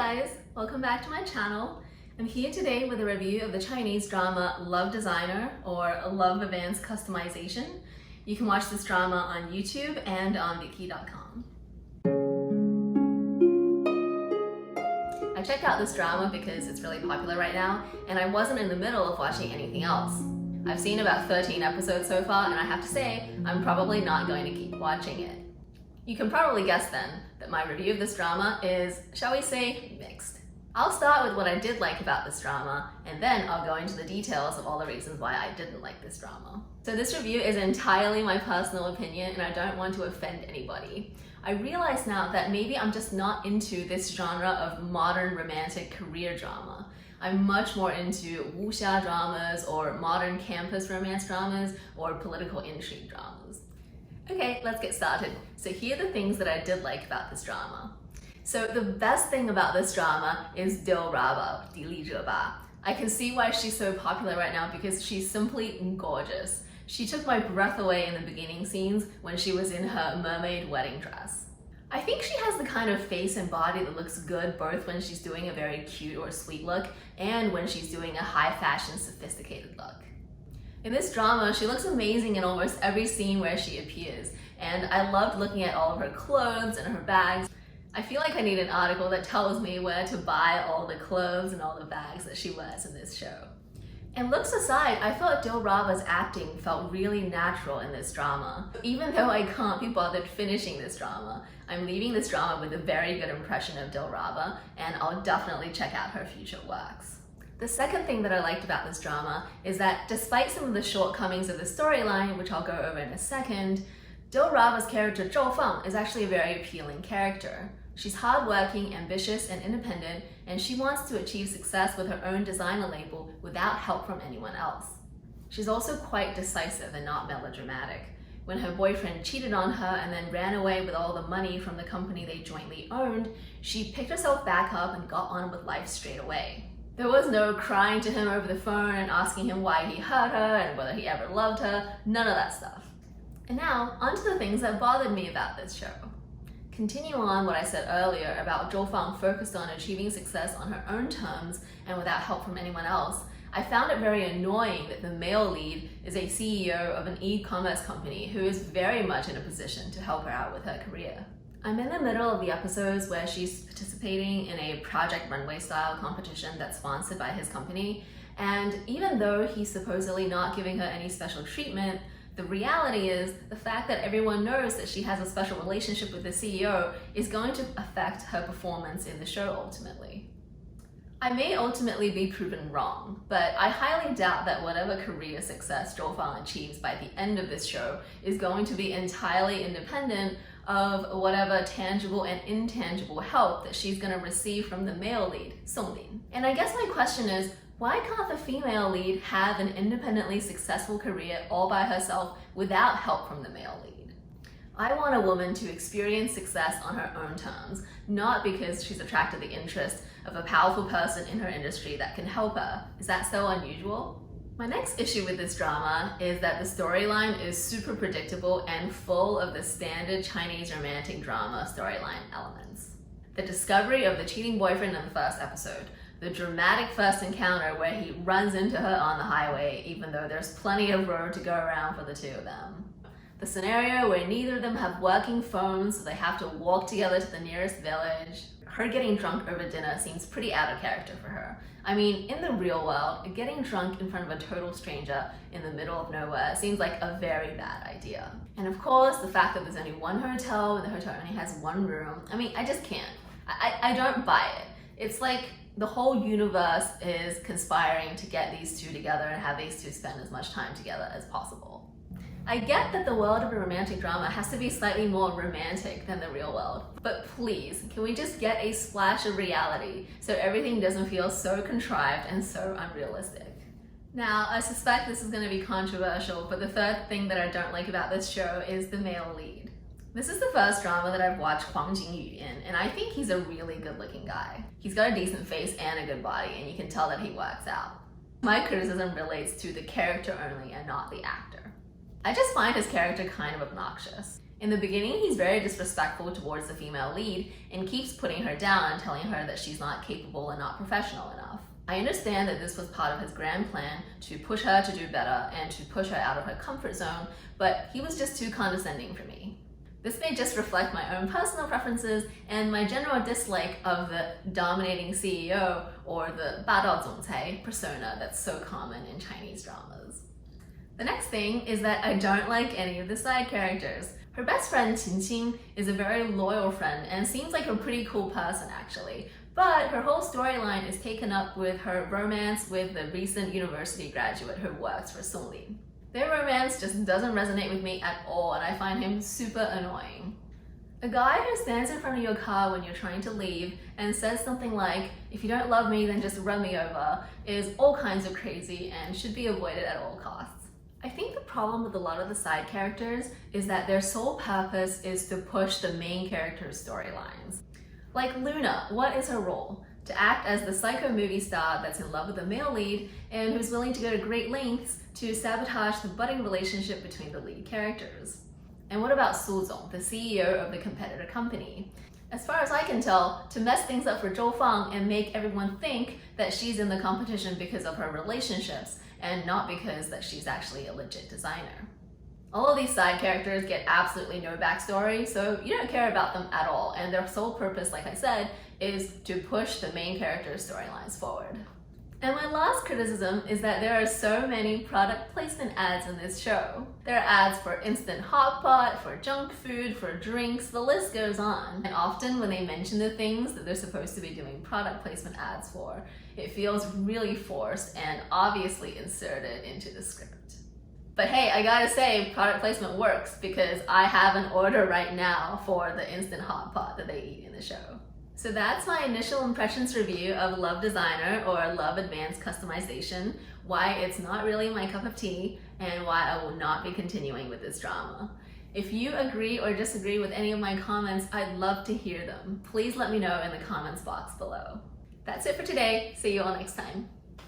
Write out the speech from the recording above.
guys, welcome back to my channel. I'm here today with a review of the Chinese drama Love Designer or Love Advanced Customization. You can watch this drama on YouTube and on Viki.com. I checked out this drama because it's really popular right now and I wasn't in the middle of watching anything else. I've seen about 13 episodes so far and I have to say, I'm probably not going to keep watching it. You can probably guess then that my review of this drama is, shall we say, mixed. I'll start with what I did like about this drama, and then I'll go into the details of all the reasons why I didn't like this drama. So this review is entirely my personal opinion, and I don't want to offend anybody. I realize now that maybe I'm just not into this genre of modern romantic career drama. I'm much more into wuxia dramas, or modern campus romance dramas, or political intrigue dramas. Okay, let's get started. So here are the things that I did like about this drama. So the best thing about this drama is Dilraba, Dilraba. I can see why she's so popular right now because she's simply gorgeous. She took my breath away in the beginning scenes when she was in her mermaid wedding dress. I think she has the kind of face and body that looks good both when she's doing a very cute or sweet look and when she's doing a high fashion sophisticated look. In this drama, she looks amazing in almost every scene where she appears, and I loved looking at all of her clothes and her bags. I feel like I need an article that tells me where to buy all the clothes and all the bags that she wears in this show. And looks aside, I thought Dilraba's acting felt really natural in this drama. Even though I can't be bothered finishing this drama, I'm leaving this drama with a very good impression of Dilraba, and I'll definitely check out her future works. The second thing that I liked about this drama is that despite some of the shortcomings of the storyline, which I'll go over in a second, Dilraba's character Zhou Feng is actually a very appealing character. She's hardworking, ambitious, and independent, and she wants to achieve success with her own designer label without help from anyone else. She's also quite decisive and not melodramatic. When her boyfriend cheated on her and then ran away with all the money from the company they jointly owned, she picked herself back up and got on with life straight away. There was no crying to him over the phone and asking him why he hurt her and whether he ever loved her, none of that stuff. And now, onto the things that bothered me about this show. Continuing on what I said earlier about Zhou Feng focused on achieving success on her own terms and without help from anyone else, I found it very annoying that the male lead is a CEO of an e-commerce company who is very much in a position to help her out with her career. I'm in the middle of the episodes where she's participating in a Project Runway style competition that's sponsored by his company, and even though he's supposedly not giving her any special treatment, the reality is the fact that everyone knows that she has a special relationship with the CEO is going to affect her performance in the show ultimately. I may ultimately be proven wrong, but I highly doubt that whatever career success Zhou Feng achieves by the end of this show is going to be entirely independent of whatever tangible and intangible help that she's going to receive from the male lead, Songlin. And I guess my question is, why can't the female lead have an independently successful career all by herself without help from the male lead? I want a woman to experience success on her own terms, not because she's attracted the interest of a powerful person in her industry that can help her. Is that so unusual? My next issue with this drama is that the storyline is super predictable and full of the standard Chinese romantic drama storyline elements. The discovery of the cheating boyfriend in the first episode, the dramatic first encounter where he runs into her on the highway even though there's plenty of road to go around for the two of them. The scenario where neither of them have working phones so they have to walk together to the nearest village. Her getting drunk over dinner seems pretty out of character for her. I mean, in the real world, getting drunk in front of a total stranger in the middle of nowhere seems like a very bad idea. And of course, the fact that there's only one hotel and the hotel only has one room, I mean, I just can't. I don't buy it. It's like the whole universe is conspiring to get these two together and have these two spend as much time together as possible. I get that the world of a romantic drama has to be slightly more romantic than the real world, but please, can we just get a splash of reality so everything doesn't feel so contrived and so unrealistic? Now, I suspect this is going to be controversial, but the third thing that I don't like about this show is the male lead. This is the first drama that I've watched Huang Jingyu in, and I think he's a really good-looking guy. He's got a decent face and a good body, and you can tell that he works out. My criticism relates to the character only and not the actor. I just find his character kind of obnoxious. In the beginning, he's very disrespectful towards the female lead and keeps putting her down and telling her that she's not capable and not professional enough. I understand that this was part of his grand plan to push her to do better and to push her out of her comfort zone, but he was just too condescending for me. This may just reflect my own personal preferences and my general dislike of the dominating CEO or the 霸道总裁 persona that's so common in Chinese dramas. The next thing is that I don't like any of the side characters. Her best friend Qingqing is a very loyal friend and seems like a pretty cool person actually, but her whole storyline is taken up with her romance with the recent university graduate who works for Songlin. Their romance just doesn't resonate with me at all and I find him super annoying. A guy who stands in front of your car when you're trying to leave and says something like, "If you don't love me, then just run me over," is all kinds of crazy and should be avoided at all costs. I think the problem with a lot of the side characters is that their sole purpose is to push the main character's storylines. Like Luna, what is her role? To act as the psycho movie star that's in love with the male lead and who's willing to go to great lengths to sabotage the budding relationship between the lead characters. And what about Su Zong, the CEO of the competitor company? As far as I can tell, to mess things up for Zhou Fang and make everyone think that she's in the competition because of her relationships and not because that she's actually a legit designer. All of these side characters get absolutely no backstory, so you don't care about them at all, and their sole purpose, like I said, is to push the main character's storylines forward. And my last criticism is that there are so many product placement ads in this show. There are ads for instant hot pot, for junk food, for drinks, the list goes on. And often when they mention the things that they're supposed to be doing product placement ads for, it feels really forced and obviously inserted into the script. But hey, I gotta say, product placement works because I have an order right now for the instant hot pot that they eat in the show. So that's my initial impressions review of Love Designer or Love Advanced Customization, why it's not really my cup of tea, and why I will not be continuing with this drama. If you agree or disagree with any of my comments, I'd love to hear them. Please let me know in the comments box below. That's it for today. See you all next time.